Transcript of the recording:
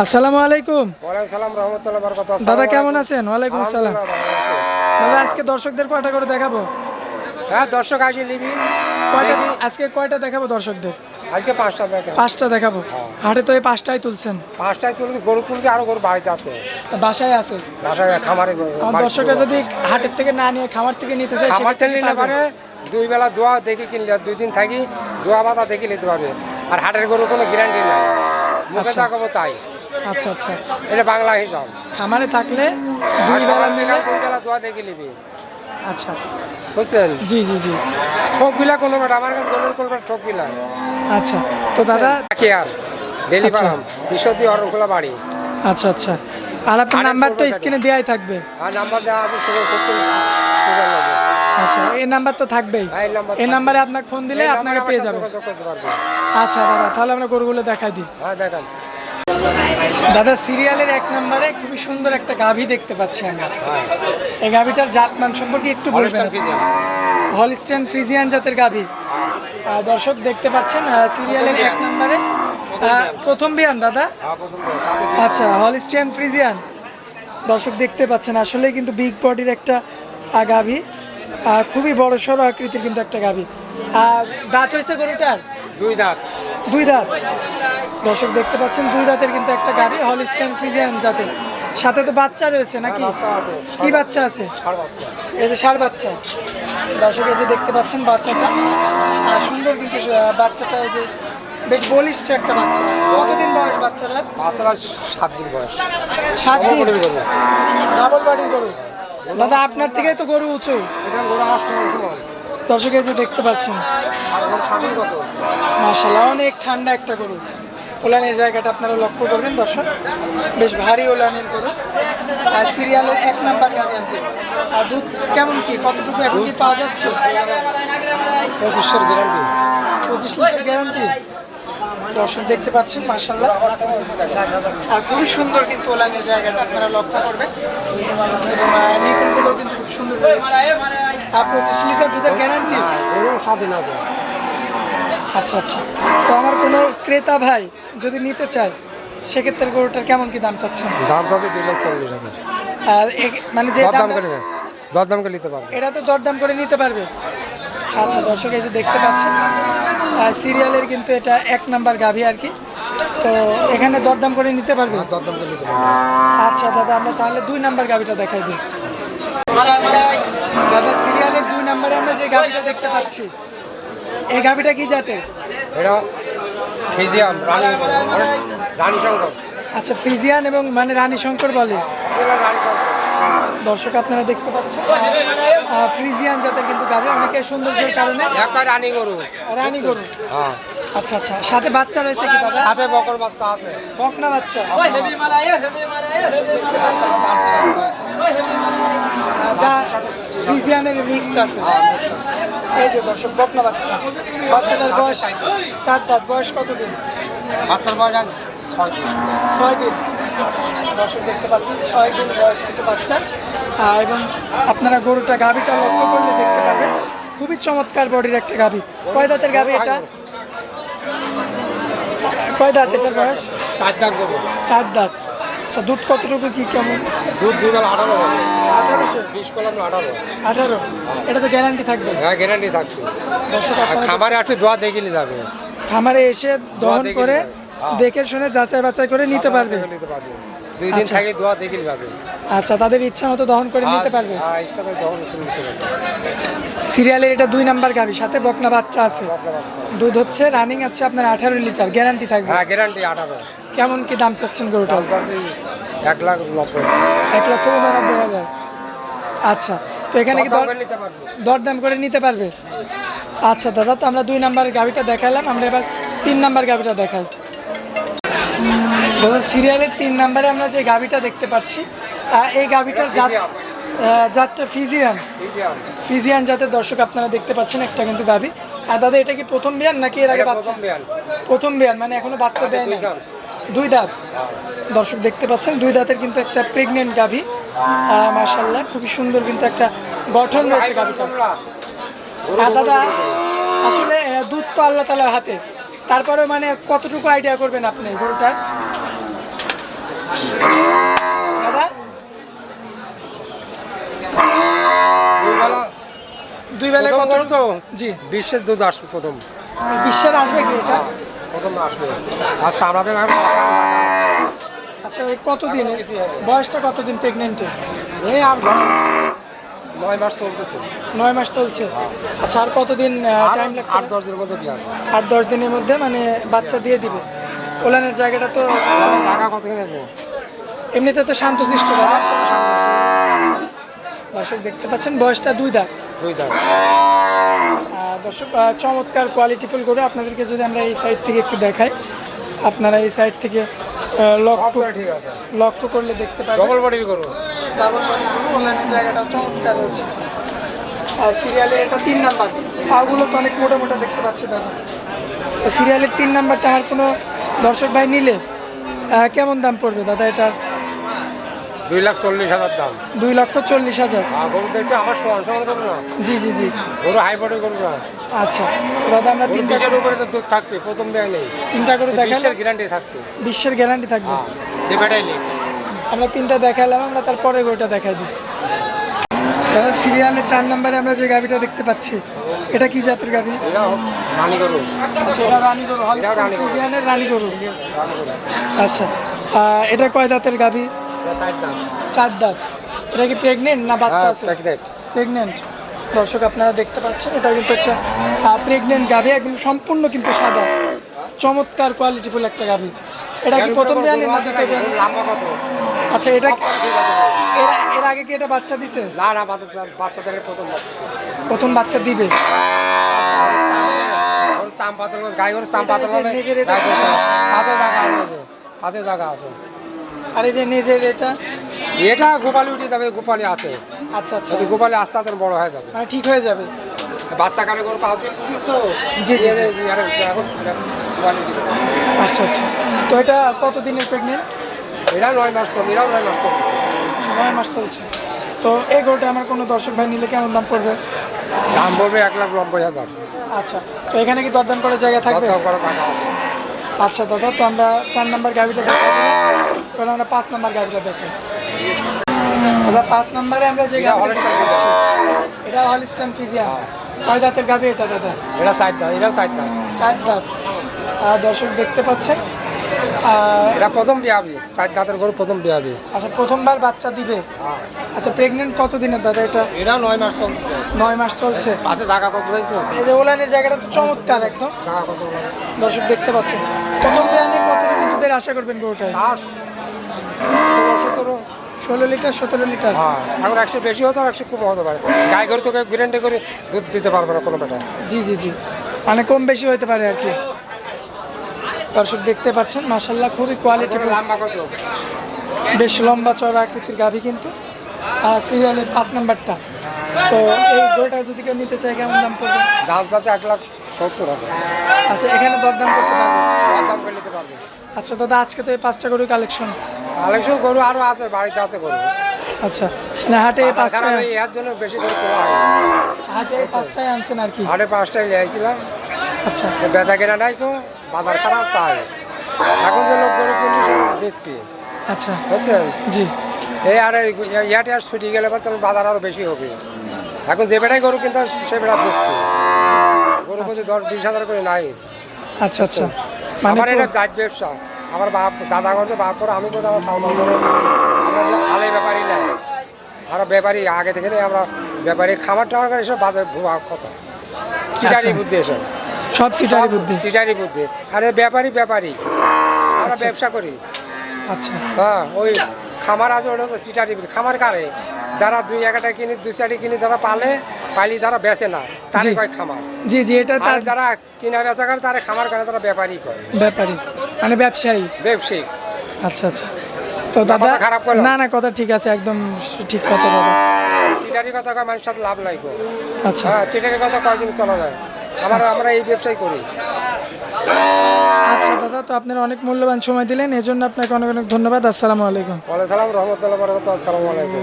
আসসালামু আলাইকুম। ওয়ালাইকুম সালাম রাহমাতুল্লাহি ওয়া বারাকাতুহু। দাদা কেমন আছেন? ওয়ালাইকুম আসসালাম। দাদা আজকে দর্শকদের কয়টা করে দেখাবো? হ্যাঁ, দর্শক আসে নিবি। কয়টা আজকে কয়টা দেখাবো দর্শকদের? আজকে 5টা দেখাবো। 5টা দেখাবো। হাটে তো এই 5টাই তুলছেন। 5টায় তুলছি, গরু তুলছি, আরো গরু বাড়িতে আছে, বাসায় আছে। বাসায় খামারে গরু। আমার দর্শকরা যদি হাটের থেকে না নিয়ে খামার থেকে নিতে চায় খামার থেকে নিতে পারে। 2 বেলা দোয়া দেখে কিনলে 2 দিন থাকি দোয়া বাতা দেখে নিতে পারবে। আর হাটের গরু কোনো গ্যারান্টি নাই, মুখে তাকাবো তাই। আচ্ছা আচ্ছা, এটা বাংলা হিসাব। খামারে থাকলে 2 বেলা নিলে 2 বেলা দোয়া দেখে নিবি। আচ্ছা বুঝছেন? জি জি জি। ঠক বিলা কোনো বেটা আমার কাছে গরুর কোনো ঠক বিলা। আচ্ছা তো দাদা কি আর ডেলি আচ্ছা। পালাম ঈশ্বরদী অরণখোলা বাড়ি। আচ্ছা আচ্ছা, আর আপনার নাম্বার তো স্ক্রিনে দেওয়াই থাকবে। আর নাম্বার দেওয়া আছে 70। আচ্ছা, এই নাম্বার তো থাকবেই। এই নাম্বারে আপনাকে ফোন দিলে আপনাকে পেয়ে যাবে। আচ্ছা দাদা, তাহলে আমরা গরুগুলো দেখাই দিই। হ্যাঁ দেখান। দাদা সিরিয়ালের 1 নম্বরে খুবই সুন্দর একটা গাভী দেখতে পাচ্ছি আমরা। এই গাভীটার জাতমান সম্পর্কে একটু বলবেন? হলস্টেইন ফ্রিজিয়ান জাতের গাভী। দর্শক দেখতে পাচ্ছেন সিরিয়ালের 1 নম্বরে প্রথম বিয়ান দাদা। আচ্ছা, হলস্টেইন ফ্রিজিয়ান দর্শক দেখতে পাচ্ছেন, আসলে কিন্তু বিগ বডির একটা গাভী, খুবই বড় সড়ো আকৃতির কিন্তু একটা গাভী। দাঁত হয়েছে গরুটার? 2 দাঁত। 2 দাঁত। দর্শক দেখতে পাচ্ছেন 2 দাঁতের কিন্তু একটা গাভী, হলস্টেইন ফ্রিজিয়ান জাতের। সাথে তো বাচ্চা রয়েছে নাকি? কি বাচ্চা আছে? এই যে ষাঁড় বাচ্চা। দর্শক এই যে দেখতে পাচ্ছেন বাচ্চাটা সুন্দর কিন্তু বাচ্চাটা, এই যে বেশ বলিষ্ঠ একটা বাচ্চা। কতদিন বয়স বাচ্চাটা? 7 দিন বয়স। 7 দিন। ডাবল বডির গরু। দাদা আপনার থেকেই তো গরু উঁচু। দর্শক এই যে দেখতে পাচ্ছেন মাশাআল্লাহ, অনেক ঠান্ডা একটা গরু। ওলানের জায়গাটা আপনারা লক্ষ্য করবেন দর্শক, বেশ ভারী ওলানের গরু। আর সিরিয়ালের 1 নাম্বার গাভী আর কি। আর দুধ কেমন কি, কতটুকু এখন কি পাওয়া যাচ্ছে? 25 গ্যারান্টি। 25 litre guarantee. দর্শক দেখতে পাচ্ছেন মাশাআল্লাহ, আর খুবই সুন্দর কিন্তু ওলানের জায়গাটা আপনারা লক্ষ্য করবেন, এবং নিকুলগুলো কিন্তু খুব সুন্দর রয়েছে। আর 25 লিটার দুধের গ্যারান্টি। স্বাধীন আছে। আচ্ছা আচ্ছা, তো আমার কোনো ক্রেতা ভাই যদি নিতে চায় সেক্ষেত্রে গরুটার কেমন কি দাম চাচ্ছেন? দাম চাচ্ছে 2,40,000। আর মানে যে দরদাম দাম, করে দরদাম করে নিতে পারবে। এটা তো দরদাম করে নিতে পারবে। আচ্ছা দর্শক এই যে দেখতে পাচ্ছেন সিরিয়ালের কিন্তু এটা 1 নাম্বার গাভী আর কি, তো এখানে দরদাম করে নিতে পারবে। দরদাম করে নিতে পারবে। আচ্ছা দাদা, আমরা তাহলে 2 নাম্বার গাভীটা দেখাই দিই। দাদা সিরিয়ালের 2 নাম্বারে আমরা যে গাভীটা দেখতে পাচ্ছি, এই গাভীটা কি জাতের? এটা ফ্রিজিয়ান রানী শঙ্কর। আচ্ছা, ফ্রিজিয়ান এবং মানে রানী শঙ্কর বলে। রানী শঙ্কর। দর্শক আপনারা দেখতে পাচ্ছেন ফ্রিজিয়ান জাতের কিন্তু গাভী, অনেকে সৌন্দর্যের কারণে। একটা রানী গরু। রানী গরু। হ্যাঁ। আচ্ছা আচ্ছা, সাথে বাচ্চা রয়েছে কি দাদা? সাথে বকর বাচ্চা আছে। বকনা বাচ্চা। যা ফ্রিজিয়ানের মিক্সড আছে। এই যে দর্শক বকনা বাচ্চা, বাচ্চাটার বয়স 4 দাঁত। বয়স কতদিন? বাচ্চার বয়স 6 দিন। 6 দিন। দর্শক দেখতে পাচ্ছেন 6 দিন বয়স কিন্তু বাচ্চা। এবং আপনারা গরুটা গাভীটা লক্ষ্য করলে দেখতে পাবেন খুবই চমৎকার বডির একটা গাভী। কয় দাঁতের গাভী এটা? কয় দাঁত এটার বয়স? 4 দাঁত গরু। 4 দাঁত। আচ্ছা, দুধ কতটুকু কি কেমন? দুধ 18 হবে। 1800। 20 কলম 18। 18। এটা তো গ্যারান্টি থাকবে। হ্যাঁ, গ্যারান্টি থাকবে। দর্শক আপনারা খামারে আসলে দোয়া দেখে নিয়ে যাবে। খামারে এসে দহন করে দেখে শুনে যাচাই বাছাই করে নিতে পারবে। 2 দিন থাকে দোয়া দেখে নিয়ে যাবে। আচ্ছা, তাদের ইচ্ছা মতো দহন করে নিতে পারবে। হ্যাঁ, ইচ্ছা করে দহন করে নিতে পারবে। সিরিয়ালের এটা 2 নাম্বার গাভী, সাথে বকনা বাচ্চা আছে। দুধ হচ্ছে রানিং আছে আপনার 18 লিটার, গ্যারান্টি থাকবে। হ্যাঁ, গ্যারান্টি 18। কেমন কি দাম চাচ্ছেন গরুটা? 1,90,000। 1,89,000। আচ্ছা, তো এখানে কি দরদাম করে নিতে পারবে? আচ্ছা দাদা, তো আমরা 2 নাম্বারের গাভীটা দেখালাম, আমরা এবার 3 নাম্বার গাভীটা দেখাই। দাদা সিরিয়ালের 3 নাম্বারে আমরা যে গাভীটা দেখতে পাচ্ছি, এই গাভীটার জাতটা ফ্রিজিয়ান। ফ্রিজিয়ান জাতের দর্শক আপনারা দেখতে পাচ্ছেন একটা কিন্তু গাভী। আর দাদা এটা কি প্রথম বিয়ান নাকি এর আগে বাচ্চা? প্রথম বিয়ান, মানে এখনো বাচ্চা দেয় না। 2 দাঁত। দর্শক দেখতে পাচ্ছেন 2 দাঁতের কিন্তু একটা প্রেগনেন্ট গাভী। মাশাআল্লাহ, খুবই সুন্দর কিন্তু একটা গঠন রয়েছে গাভীটার। দাদা আসলে দুধ তো আল্লাহ তাআলার হাতে, তারপরে মানে কতটুকু আইডিয়া করবেন আপনি গরুটার? দাদা দুই বেলা প্রথম কত গরু তো জি বিশ্বের দুধ আসবে প্রথম বিশ্বের আসবে কি এটা প্রথম আসবে আচ্ছা আমাদের আচ্ছা এই কতদিন বয়সটা কতদিন প্রেগনেন্টের এই আর 9 মাস চলতেছে 9 মাস চলছে আচ্ছা আর কতদিন টাইম লাগবে 8-10 দিনের মধ্যে বিয়ে হবে 8-10 দিনের মধ্যে মানে বাচ্চা দিয়ে দিবে ওলানের জায়গাটা তো টাকা কত কিনেছে এমনিতে তো শান্তশিষ্ট দাদা দর্শক দেখতে পাচ্ছেন বয়সটা 2 দাঁত 2 দাঁত দর্শক চমৎকার কোয়ালিটিফুল করে আপনাদেরকে যদি আমরা এই সাইড থেকে একটু দেখাই আপনারা এই সাইড থেকে ঠিক আছে লক্ষ্য করলে দেখতে পাবেন ডবল বডির গরু ডাবল বডিগুলো অনলাইনের জায়গাটাও চমৎকার রয়েছে সিরিয়ালের এটা 3 নাম্বার পাগুলো তো অনেক মোটা মোটা দেখতে পাচ্ছি দাদা তো সিরিয়ালের 3 নাম্বারটা আমার কোনো দর্শক ভাই নিলে কেমন দাম পড়বে দাদা এটার 2,40,000 দাম 2,40,000 গরু দেখতে আমার সমান করবো না জি জি জি গরু হাই বডি গরু না আচ্ছা তো দাদা আমরা গরু 20-এর উপরে তো দুধ থাকবে প্রথম দেয় নেই 3টা করে দেখালাম বিশ্বের গ্যারান্টি থাকবে বিশ্বের গ্যারান্টি থাকবে যে বেটাই নেই আমরা 3টা দেখালাম আমরা তারপরে ওইটা দেখাই দিই দাদা সিরিয়ালের 4 নম্বরে আমরা যে গাভিটা দেখতে পাচ্ছি এটা কি জাতের গাভি এটা রানী গরু সেটা রানী গরু হলস্টাইন ফ্রিজিয়ানের রানী গরু আচ্ছা এটা কয় দাঁতের গাভি 4 দাঁত এটা কি প্রেগনেন্ট না বাচ্চা আছে প্রেগনেন্ট দর্শক আপনারা দেখতে পাচ্ছেন এটা কিন্তু একটা প্রেগনেন্ট গাভি একদম সম্পূর্ণ কিন্তু সাদা চমৎকার কোয়ালিটিফুল একটা গাভি এটা কি প্রথম বিয়ানে না দ্বিতীয় বিয়ানে আচ্ছা এটা এর আগে কি এটা বাচ্চা দিছে না না বাচ্চাদের প্রথম বাচ্চা দিবে গাই গরু চাম পাতল নিজের এটা হাতে জায়গা আছে আর এই যে নিজের এটা এটা গোপালি উঠে যাবে গোপালি আছে আচ্ছা আচ্ছা যদি গোপালি আস্তে আস্তে বড় হয়ে যাবে মানে ঠিক হয়ে যাবে বাচ্চা কালে গরু পাওয়া তো জি জি জি। এখন আচ্ছা আচ্ছা তো এটা কত দিনের প্রেগনেন্ট এরা 9 মাস চলছে এরাও 9 মাস চলছে 9 মাস চলছে তো এই গরুটা আমার কোনো দর্শক ভাই নিলে কেমন দাম পড়বে দাম পড়বে 1,90,000 আচ্ছা তো এখানে কি দরদাম করার জায়গা থাকবে আচ্ছা দাদা তো আমরা 4 নম্বর গাড়িটা দেখাই দিলাম আমরা 5 নম্বর গাড়িটা দেখাই দাদা 5 নম্বরে আমরা যে গাড়িটা দেখাচ্ছি এটা হলস্টাইন ফ্রিজিয়ান কয় দাঁতের গাড়ি এটা দাদা এটা 4 দাঁত এটা 4 দাঁত 4 দাঁত দর্শক দেখতে পাচ্ছেন এটা প্রথম বিয়ে হবে 4 দাঁতের গরু প্রথম বিয়ে হবে আচ্ছা প্রথমবার বাচ্চা দিবে আচ্ছা প্রেগনেন্ট কত দিনের দাদা এটা এটা 9 মাস চলছে 9 মাস চলছে পাশে জায়গা কত দিয়েছে এই যে ওলানের জায়গাটা তো চমৎকার একদম জায়গা কত দর্শক দেখতে পাচ্ছেন প্রথম বিয়ানে কতটুকু দুধের আশা করবেন গরুটায় 16 লিটার 17 লিটার হ্যাঁ এখন 100 বেশি হতো আর 100 কম হতে পারে গাই গরু তোকে গ্যারান্টি করে দুধ দিতে পারবে না কোনো বেটা জি জি জি মানে কম বেশি হতে পারে আর কি দর্শক দেখতে পাচ্ছেন মাশাআল্লাহ খুবই কোয়ালিটি লম্বা কত বেশ লম্বা চওড়া আকৃতির গাভী কিন্তু সিরিয়ালের 5 নাম্বারটা তো এই গরুটা যদি কেউ নিতে চায় কেমন দাম পড়বে দাম যাচ্ছে 1,70,000 আচ্ছা এখানে দরদাম করতে পারবে দাম করে নিতে পারবে আচ্ছা দাদা আজকে তো এই 5টা গরু কালেকশন গরু আরো আছে বাড়িতে আছে গরু আচ্ছা মানে হাটে এই 5টা এর জন্য বেশি করে তোলা হয় হাটে এই 5টাই আনছেন আর কি হাটে 5টাই নিয়েছিলাম আচ্ছা বেচা কেনা নাই তো বাজার খারাপ তাই এখন যে লোক গরু কিনছে দেখতে আচ্ছা বুঝছেন জি এই আর ইয়াতে আর ছুটি গেলে পর তাহলে বাজার আরো বেশি হবে এখন যে বেটাই গরু কিনতে সে বেটা দেখতে গরু কিন্তু 10-20 করে নাই আচ্ছা আচ্ছা আমার এটা গাছ ব্যবসা আমার বাপ দাদা করছে বাপ করে আমি করতে আমার সালমান করে আমরা আলে ব্যাপারই নাই আমরা ব্যাপারী আগে থেকে আমরা ব্যাপারী খাবার টাবার করে এসব বাজার ভুয়া কথা চিটারি বুদ্ধি এসব সব সিটারি বুদ্ধি চিটারি বুদ্ধি আরে ব্যাপারী আমরা ব্যবসা করি আচ্ছা হ্যাঁ ওই খামার আছে ওটা তো চিটারি বুদ্ধি খামার কারে যারা 2-1টা কিনি 2-4টি কিনি যারা পালি যারা বেচে না তারে কয় খামার জি জি এটা আর যারা কিনা বেচা করে তারা খামার করে তারা ব্যাপারী কয় ব্যাপারী মানে ব্যবসায়ী ব্যবসায়িক আচ্ছা আচ্ছা তো দাদা খারাপ করলাম? না না কথা ঠিক আছে একদম ঠিক কথা দাদা চিটারি কথা কয় মানুষের সাথে লাভ নাই গো আচ্ছা হ্যাঁ চিটারি কথা কয়দিন চলা যায় আমরা এই ব্যবসায় করি আচ্ছা দাদা তো আপনারা অনেক মূল্যবান সময় দিলেন এজন্য আপনাকে অনেক অনেক ধন্যবাদ আসসালামু আলাইকুম ওয়ালাইকুম আসসালাম রহমতুল্লাহ বারাকাতুহু আসসালামু আলাইকুম